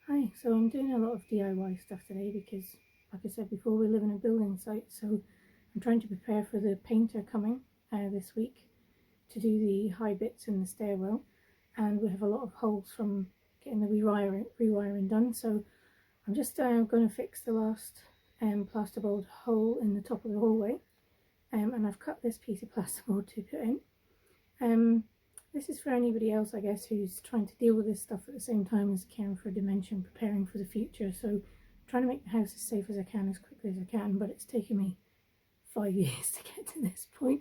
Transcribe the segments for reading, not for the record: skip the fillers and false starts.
Hi, so I'm doing a lot of DIY stuff today because, like I said before, we live in a building site, so I'm trying to prepare for the painter coming this week to do the high bits in the stairwell, and we have a lot of holes from getting the rewiring done, so I'm just going to fix the last plasterboard hole in the top of the hallway, and I've cut this piece of plasterboard to put in. This is for anybody else, I guess, who's trying to deal with this stuff at the same time as caring for dementia and preparing for the future. So I'm trying to make the house as safe as I can, as quickly as I can, but it's taken me 5 years to get to this point.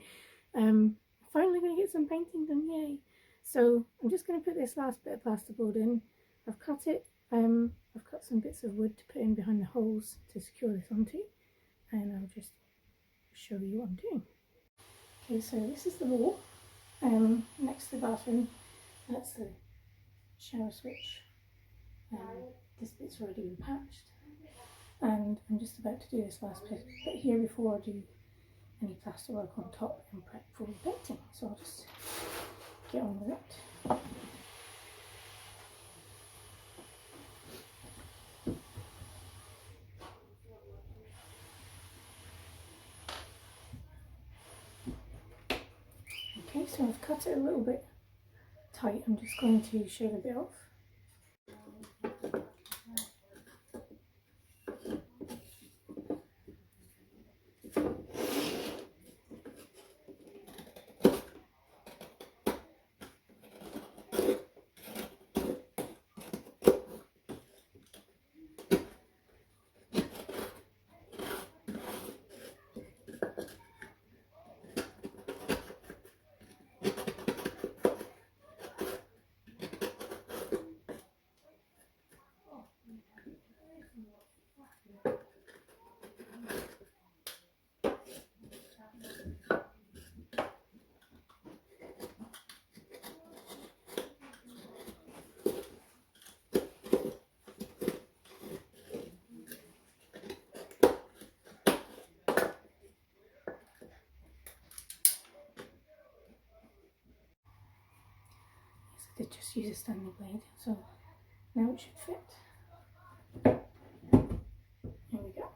Finally going to get some painting done, yay! So I'm just going to put this last bit of plasterboard in. I've cut it. I've cut some bits of wood to put in behind the holes to secure this onto, and I'll just show you what I'm doing. Okay, so this is the wall. Next to the bathroom, that's the shower switch. This bit's already been patched, and I'm just about to do this last bit here before I do any plasterwork on top and prep for the painting. So I'll just get on with it. Okay, so I've cut it a little bit tight. I'm just going to shave a bit off. I did just use a Stanley blade, so now it should fit. Here we go.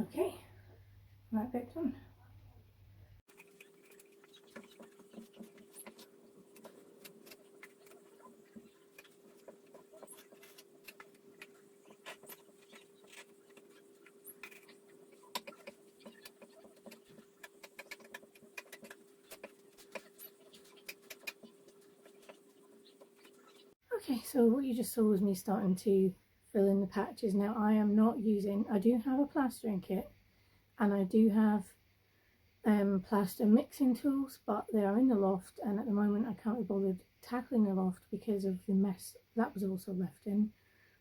Okay, that bit done. Okay, so what you just saw was me starting to fill in the patches. Now I am not using, I do have a plastering kit and I do have plaster mixing tools, but they are in the loft, and at the moment I can't be bothered tackling the loft because of the mess that was also left in.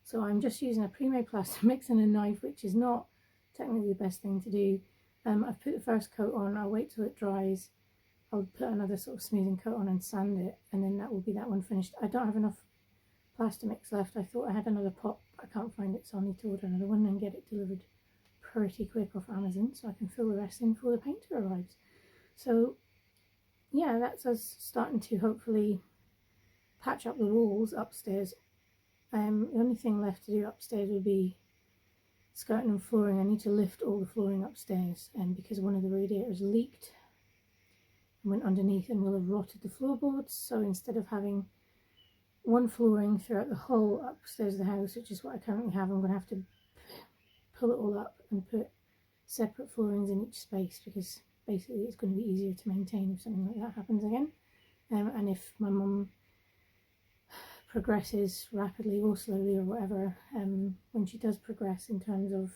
So I'm just using a pre-made plaster mix and a knife, which is not technically the best thing to do. I've put the first coat on, I'll wait till it dries. I'll put another sort of smoothing coat on and sand it, and then that will be that one finished. I don't have enough plaster mix left. I thought I had another pot, but I can't find it, so I'll need to order another one and get it delivered pretty quick off Amazon so I can fill the rest in before the painter arrives. So yeah, that's us starting to hopefully patch up the walls upstairs. The only thing left to do upstairs would be skirting and flooring. I need to lift all the flooring upstairs, and because one of the radiators leaked and went underneath and will have rotted the floorboards, so instead of having one flooring throughout the whole upstairs of the house, which is what I currently have, I'm going to have to pull it all up and put separate floorings in each space, because basically it's going to be easier to maintain if something like that happens again. And if my mum progresses rapidly or slowly or whatever, when she does progress in terms of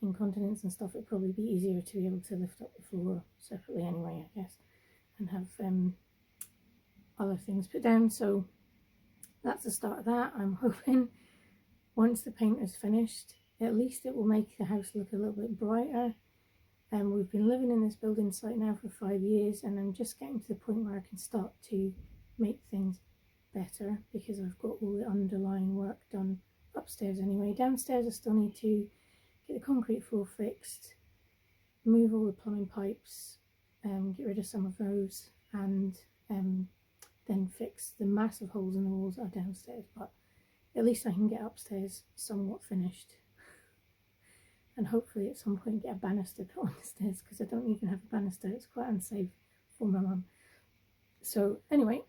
incontinence and stuff, it'd probably be easier to be able to lift up the floor separately anyway, I guess, and have other things put down. So that's the start of that. I'm hoping once the paint is finished, at least it will make the house look a little bit brighter. And we've been living in this building site now for 5 years, and I'm just getting to the point where I can start to make things better, because I've got all the underlying work done upstairs anyway. Downstairs I still need to get the concrete floor fixed, move all the plumbing pipes, get rid of some of those, and then fix the massive holes in the walls that are downstairs. But at least I can get upstairs somewhat finished, and hopefully at some point get a banister put on the stairs, because I don't even have a banister. It's quite unsafe for my mum. So anyway,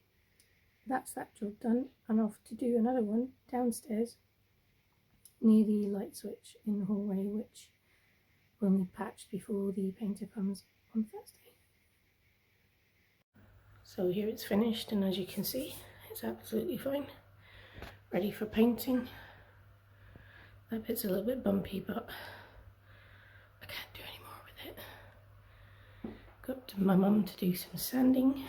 that's that job done. I'm off to do another one downstairs near the light switch in the hallway, which will need patched before the painter comes on Thursday. So here it's finished, and as you can see, it's absolutely fine, ready for painting. That bit's a little bit bumpy, but I can't do any more with it. Got to my mum to do some sanding.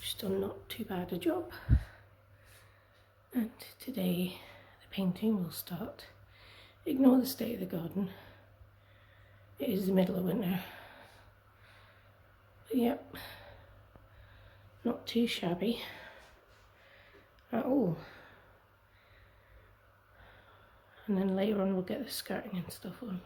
She's done not too bad a job, and today the painting will start. Ignore the state of the garden, it is the middle of winter, but yep, not too shabby at all. And then later on we'll get the skirting and stuff on.